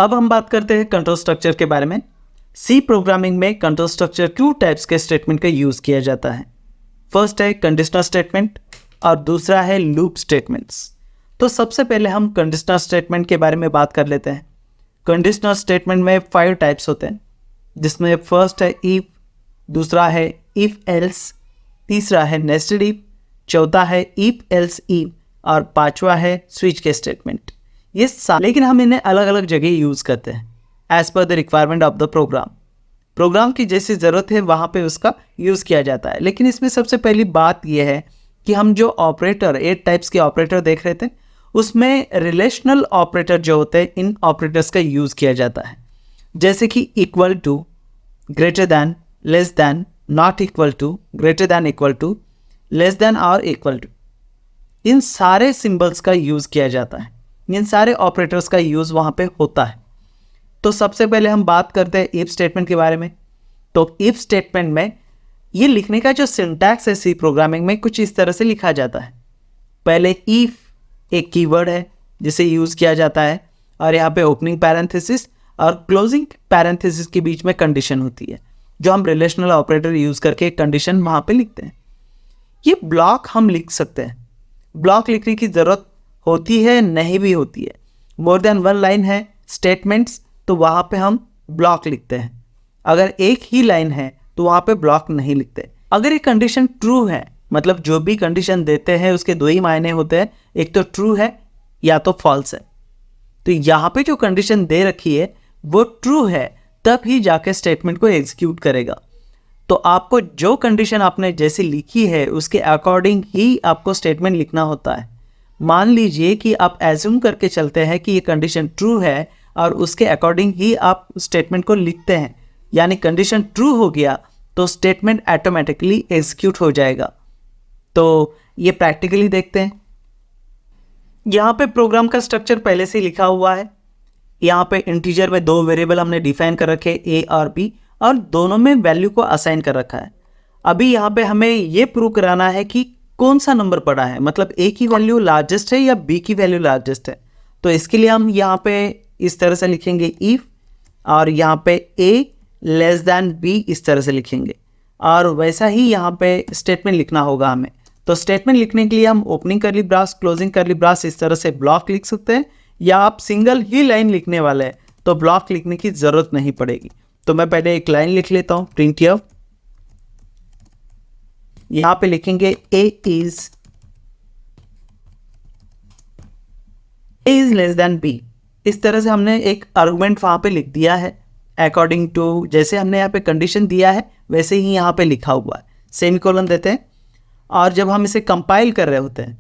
अब हम बात करते हैं कंट्रोल स्ट्रक्चर के बारे में। सी प्रोग्रामिंग में कंट्रोल स्ट्रक्चर 2 टाइप्स के स्टेटमेंट का यूज़ किया जाता है। फर्स्ट है कंडीशनल स्टेटमेंट और दूसरा है लूप स्टेटमेंट्स। तो सबसे पहले हम कंडीशनल स्टेटमेंट के बारे में बात कर लेते हैं। कंडीशनल स्टेटमेंट में 5 टाइप्स होते हैं, जिसमें फर्स्ट है इफ, दूसरा है इफ एल्स, तीसरा है नेस्टेड इफ, चौथा है इफ एल्स इफ और पांचवा है स्विच के स्टेटमेंट। लेकिन हम इन्हें अलग अलग जगह यूज़ करते हैं as per the requirement of the program की जैसी ज़रूरत है वहाँ पे उसका यूज़ किया जाता है। लेकिन इसमें सबसे पहली बात यह है कि हम जो ऑपरेटर 8 टाइप्स के ऑपरेटर देख रहे थे, उसमें रिलेशनल ऑपरेटर जो होते हैं, इन ऑपरेटर्स का यूज़ किया जाता है, जैसे कि equal to, greater than, less than, not equal to, greater than equal to, less than और इक्वल टू। इन सारे सिंबल्स का यूज़ किया जाता है, इन सारे ऑपरेटर्स का यूज़ वहाँ पे होता है। तो सबसे पहले हम बात करते हैं इफ स्टेटमेंट के बारे में। तो इफ स्टेटमेंट में ये लिखने का जो सिंटैक्स है सी प्रोग्रामिंग में कुछ इस तरह से लिखा जाता है। पहले इफ एक कीवर्ड है जिसे यूज़ किया जाता है, और यहाँ पे ओपनिंग पैरेंथेसिस और क्लोजिंग पैरेंथेसिस के बीच में कंडीशन होती है, जो हम रिलेशनल ऑपरेटर यूज़ करके कंडीशन वहाँ पे लिखते हैं। ये ब्लॉक हम लिख सकते हैं। ब्लॉक लिखने की ज़रूरत होती है, नहीं भी होती है। मोर देन 1 लाइन है स्टेटमेंट्स, तो वहाँ पे हम ब्लॉक लिखते हैं। अगर एक ही लाइन है तो वहाँ पे ब्लॉक नहीं लिखते। अगर ये कंडीशन ट्रू है, मतलब जो भी कंडीशन देते हैं उसके 2 ही मायने होते हैं, एक तो ट्रू है या तो फॉल्स है। तो यहाँ पे जो कंडीशन दे रखी है वो ट्रू है, तब ही जाके स्टेटमेंट को एग्जीक्यूट करेगा। तो आपको जो कंडीशन आपने जैसी लिखी है उसके अकॉर्डिंग ही आपको स्टेटमेंट लिखना होता है। मान लीजिए कि आप एज्यूम करके चलते हैं कि ये कंडीशन ट्रू है और उसके अकॉर्डिंग ही आप स्टेटमेंट को लिखते हैं, यानी कंडीशन ट्रू हो गया तो स्टेटमेंट ऑटोमेटिकली एग्जीक्यूट हो जाएगा। तो ये प्रैक्टिकली देखते हैं। यहाँ पे प्रोग्राम का स्ट्रक्चर पहले से लिखा हुआ है। यहाँ पे इंटीजर में 2 वेरिएबल हमने डिफाइन कर रखे ए और बी, और दोनों में वैल्यू को असाइन कर रखा है। अभी यहाँ पे हमें ये प्रूव कराना है कि कौन सा नंबर पड़ा है, मतलब ए की वैल्यू लार्जेस्ट है या बी की वैल्यू लार्जेस्ट है। तो इसके लिए हम यहाँ पे इस तरह से लिखेंगे इफ, और यहाँ पे ए लेस दैन बी इस तरह से लिखेंगे, और वैसा ही यहाँ पे स्टेटमेंट लिखना होगा हमें। तो स्टेटमेंट लिखने के लिए हम ओपनिंग करली ब्रास, क्लोजिंग करली ब्रास इस तरह से ब्लॉक लिख सकते हैं, या आप सिंगल ही लाइन लिखने वाले हैं तो ब्लॉक लिखने की ज़रूरत नहीं पड़ेगी। तो मैं पहले एक लाइन लिख लेता हूँ, printf। यहाँ पे लिखेंगे a is less than b। इस तरह से हमने एक आर्गुमेंट वहाँ पे लिख दिया है अकॉर्डिंग टू जैसे हमने यहाँ पे कंडीशन दिया है वैसे ही यहाँ पे लिखा हुआ है। सेमीकोलन देते हैं, और जब हम इसे कंपाइल कर रहे होते हैं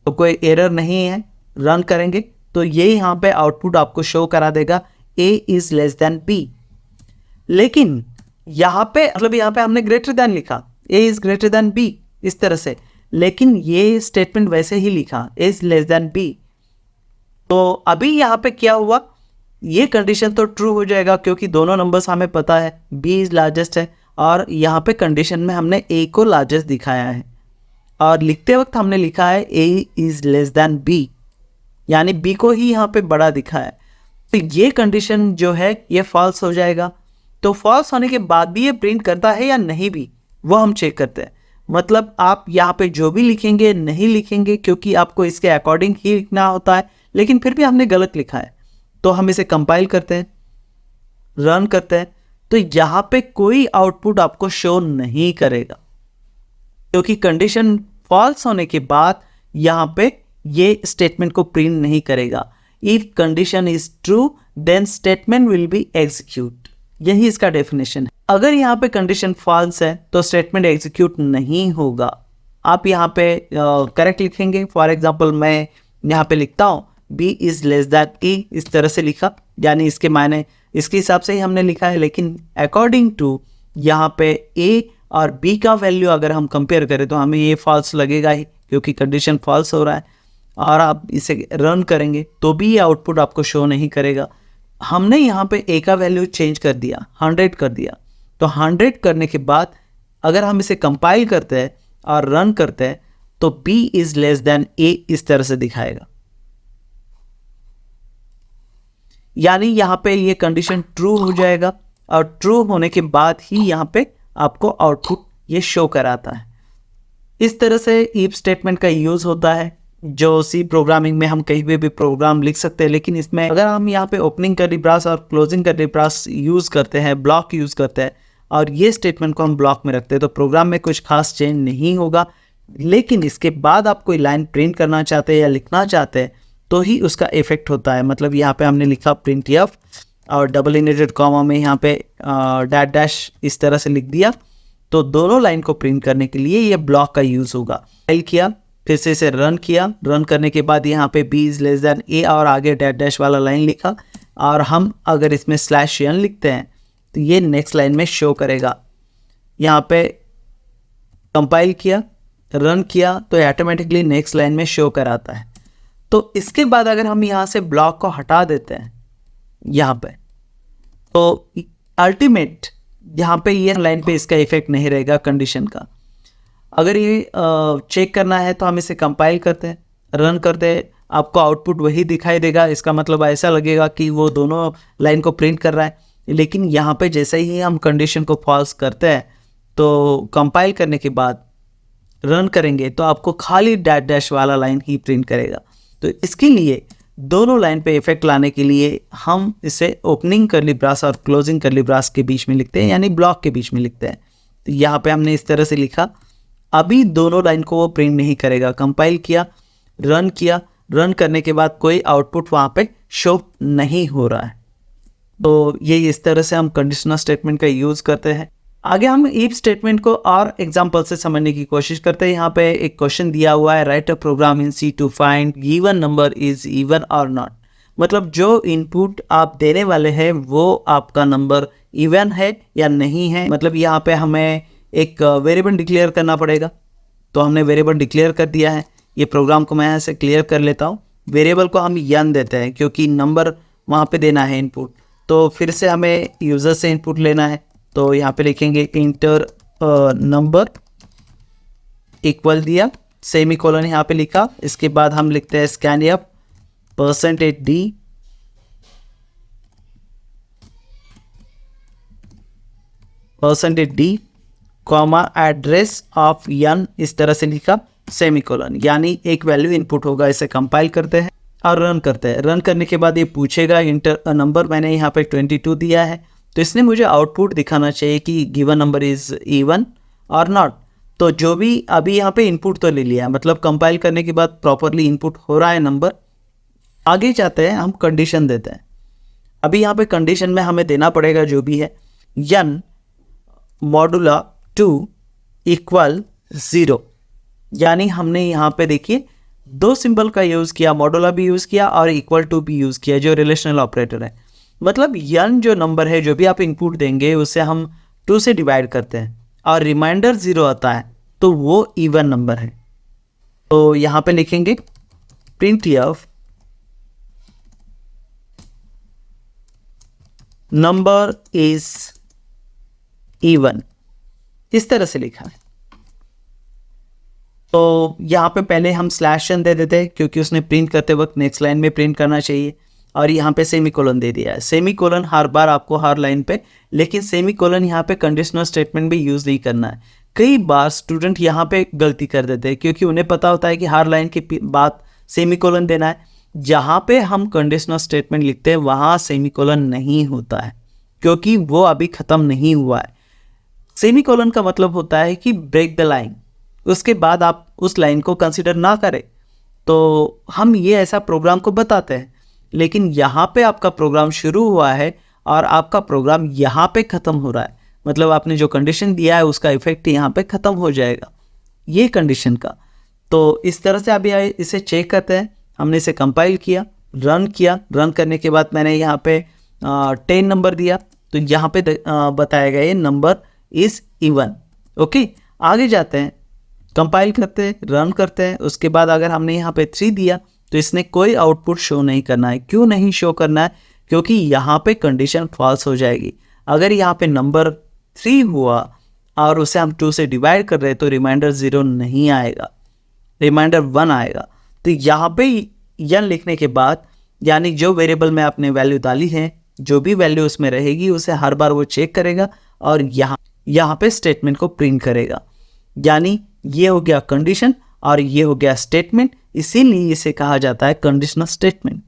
तो कोई एरर नहीं है। रन करेंगे तो ये यहाँ पे आउटपुट आपको शो करा देगा a is less than b। लेकिन यहाँ पे मतलब यहाँ पे हमने ग्रेटर देन लिखा, a is greater than b इस तरह से, लेकिन ये स्टेटमेंट वैसे ही लिखा a is less than b। तो अभी यहाँ पे क्या हुआ, ये कंडीशन तो ट्रू हो जाएगा क्योंकि दोनों नंबर्स हमें पता है b इज़ लार्जेस्ट है, और यहाँ पे कंडीशन में हमने a को लार्जेस्ट दिखाया है, और लिखते वक्त हमने लिखा है a is less than b, यानी b को ही यहाँ पे बड़ा दिखा है। तो ये कंडीशन जो है ये फॉल्स हो जाएगा। तो फॉल्स होने के बाद भी ये प्रिंट करता है या नहीं भी, वो हम चेक करते हैं। मतलब आप यहाँ पे जो भी लिखेंगे नहीं लिखेंगे, क्योंकि आपको इसके अकॉर्डिंग ही लिखना होता है, लेकिन फिर भी हमने गलत लिखा है। तो हम इसे कंपाइल करते हैं, रन करते हैं, तो यहाँ पे कोई आउटपुट आपको शो नहीं करेगा, क्योंकि कंडीशन फॉल्स होने के बाद यहाँ पे ये स्टेटमेंट को प्रिंट नहीं करेगा। If condition is true then statement will be execute, यही इसका डेफिनेशन है। अगर यहाँ पे कंडीशन फॉल्स है तो स्टेटमेंट एग्जीक्यूट नहीं होगा। आप यहाँ पे करेक्ट लिखेंगे। फॉर एग्जांपल मैं यहाँ पे लिखता हूँ b is less than a, इस तरह से लिखा, यानी इसके मायने इसके हिसाब से ही हमने लिखा है, लेकिन अकॉर्डिंग टू यहाँ पे a और b का वैल्यू अगर हम कंपेयर करें तो हमें ये फॉल्स लगेगा ही, क्योंकि कंडीशन फॉल्स हो रहा है। और आप इसे रन करेंगे तो भी ये आउटपुट आपको शो नहीं करेगा। हमने यहाँ पे a का वैल्यू चेंज कर दिया, 100 कर दिया। तो 100 करने के बाद अगर हम इसे कंपाइल करते हैं और रन करते हैं तो b is less than a इस तरह से दिखाएगा। यानी यहाँ पे ये कंडीशन ट्रू हो जाएगा और ट्रू होने के बाद ही यहाँ पे आपको आउटपुट ये शो कराता है। इस तरह से इफ स्टेटमेंट का यूज़ होता है, जो सी प्रोग्रामिंग में हम कहीं पे भी प्रोग्राम लिख सकते हैं। लेकिन इसमें अगर हम यहाँ पे ओपनिंग कर्ली ब्रास और क्लोजिंग कर्ली ब्रास यूज़ करते हैं, ब्लॉक यूज़ करते हैं और ये स्टेटमेंट को हम ब्लॉक में रखते हैं, तो प्रोग्राम में कुछ खास चेंज नहीं होगा। लेकिन इसके बाद आप कोई लाइन प्रिंट करना चाहते हैं या लिखना चाहते हैं तो ही उसका इफेक्ट होता है। मतलब यहाँ पे हमने लिखा प्रिंट एफ और डबल इनवर्टेड कॉमा में यहाँ पे डैश डैश इस तरह से लिख दिया, तो दोनों लाइन को प्रिंट करने के लिए ये ब्लॉक का यूज़ होगा। फाइल किया, फिर से इसे रन किया, रन करने के बाद यहाँ पे b is less than a और आगे डैश डैश वाला लाइन लिखा, और हम अगर इसमें /n लिखते हैं तो ये नेक्स्ट लाइन में शो करेगा। यहाँ पे कंपाइल किया, रन किया तो ऑटोमेटिकली नेक्स्ट लाइन में शो कराता है। तो इसके बाद अगर हम यहाँ से ब्लॉक को हटा देते हैं यहाँ पे, तो अल्टीमेट यहाँ पे ये लाइन पे इसका इफेक्ट नहीं रहेगा कंडीशन का। अगर ये चेक करना है तो हम इसे कंपाइल करते हैं, रन करते हैं, आपको आउटपुट वही दिखाई देगा। इसका मतलब ऐसा लगेगा कि वो दोनों लाइन को प्रिंट कर रहा है। लेकिन यहाँ पे जैसे ही हम कंडीशन को फॉल्स करते हैं तो कंपाइल करने के बाद रन करेंगे तो आपको खाली डैश डैश वाला लाइन ही प्रिंट करेगा। तो इसके लिए दोनों लाइन पे इफेक्ट लाने के लिए हम इसे ओपनिंग कर्ली ब्रास और क्लोजिंग कर्ली ब्रास के बीच में लिखते हैं, यानी ब्लॉक के बीच में लिखते हैं। तो यहाँ पे हमने इस तरह से लिखा, अभी दोनों लाइन को वो प्रिंट नहीं करेगा। कंपाइल किया, रन करने के बाद कोई आउटपुट वहाँ पे शो नहीं हो रहा है। तो ये इस तरह से हम कंडीशनल स्टेटमेंट का यूज़ करते हैं। आगे हम इफ स्टेटमेंट को और एग्जांपल से समझने की कोशिश करते हैं। यहाँ पे एक क्वेश्चन दिया हुआ है, write a program in C to find given number is even और नॉट। मतलब जो इनपुट आप देने वाले हैं वो आपका नंबर इवन है या नहीं है। मतलब यहाँ पे हमें एक वेरिएबल डिक्लेयर करना पड़ेगा, तो हमने वेरिएबल डिक्लेयर कर दिया है। ये प्रोग्राम को मैं यहाँ से क्लियर कर लेता हूँ। वेरिएबल को हम n देते हैं क्योंकि नंबर वहाँ पे देना है इनपुट। तो फिर से हमें यूज़र से इनपुट लेना है, तो यहाँ पे लिखेंगे इंटर नंबर इक्वल दिया, सेमी कोलन यहाँ पे लिखा। इसके बाद हम लिखते हैं scanf %d %d comma address of n, इस तरह से लिखा सेमी कोलन, यानी एक वैल्यू इनपुट होगा। इसे कंपाइल करते हैं और रन करते हैं। रन करने के बाद ये पूछेगा इंटर नंबर, मैंने यहाँ पे 22 दिया है, तो इसने मुझे आउटपुट दिखाना चाहिए कि गिवन नंबर इज़ इवन और नॉट। तो जो भी अभी यहाँ पे इनपुट तो ले लिया है, मतलब कंपाइल करने के बाद प्रॉपरली इनपुट हो रहा है नंबर। आगे जाते हैं, हम कंडीशन देते हैं। अभी यहाँ पे कंडीशन में हमें देना पड़ेगा जो भी है, n मॉडुला 2 इक्वल 0, यानी हमने यहाँ पे देखिए दो सिंबल का यूज़ किया, मॉडुला भी यूज़ किया और इक्वल टू भी यूज़ किया, जो रिलेशनल ऑपरेटर है। मतलब n जो नंबर है, जो भी आप इनपुट देंगे उसे हम 2 से डिवाइड करते हैं और रिमाइंडर 0 आता है तो वो इवन नंबर है। तो यहाँ पे लिखेंगे print F number is even, इस तरह से लिखा है। तो यहाँ पे पहले हम /n दे देते हैं क्योंकि उसने प्रिंट करते वक्त नेक्स्ट लाइन में प्रिंट करना चाहिए, और यहाँ पे सेमी कोलन दे दिया है। सेमी कोलन हर बार आपको हर लाइन पे, लेकिन सेमी कोलन यहाँ पे कंडीशनल स्टेटमेंट भी यूज़ नहीं करना है। कई बार स्टूडेंट यहाँ पे गलती कर देते हैं क्योंकि उन्हें पता होता है कि हर लाइन के बाद सेमी कोलन देना है। जहाँ पे हम कंडीशनल स्टेटमेंट लिखते हैं वहाँ सेमी कोलन नहीं होता है क्योंकि वो अभी ख़त्म नहीं हुआ है। सेमी कोलन का मतलब होता है कि ब्रेक द लाइन, उसके बाद आप उस लाइन को कंसिडर ना करें। तो हम ये ऐसा प्रोग्राम को बताते हैं, लेकिन यहाँ पे आपका प्रोग्राम शुरू हुआ है और आपका प्रोग्राम यहाँ पे ख़त्म हो रहा है। मतलब आपने जो कंडीशन दिया है उसका इफेक्ट यहाँ पे ख़त्म हो जाएगा, ये कंडीशन का। तो इस तरह से अभी इसे चेक करते हैं। हमने इसे कंपाइल किया, रन किया, रन करने के बाद मैंने यहाँ पे 10 नंबर दिया, तो यहाँ पे बताया गया ये नंबर इज़ इवन। ओके, आगे जाते हैं, कंपाइल करते हैं, रन करते हैं। उसके बाद अगर हमने यहाँ पे 3 दिया तो इसने कोई आउटपुट शो नहीं करना है। क्यों नहीं शो करना है? क्योंकि यहाँ पे कंडीशन फॉल्स हो जाएगी। अगर यहाँ पे नंबर 3 हुआ और उसे हम 2 से डिवाइड कर रहे हैं तो रिमाइंडर 0 नहीं आएगा, रिमाइंडर 1 आएगा। तो यहाँ पे n लिखने के बाद यानी जो वेरिएबल में आपने वैल्यू डाली है, जो भी वैल्यू उसमें रहेगी उसे हर बार वो चेक करेगा और यहाँ पे स्टेटमेंट को प्रिंट करेगा। यानी ये हो गया कंडीशन और ये हो गया स्टेटमेंट, इसीलिए इसे कहा जाता है कंडीशनल स्टेटमेंट।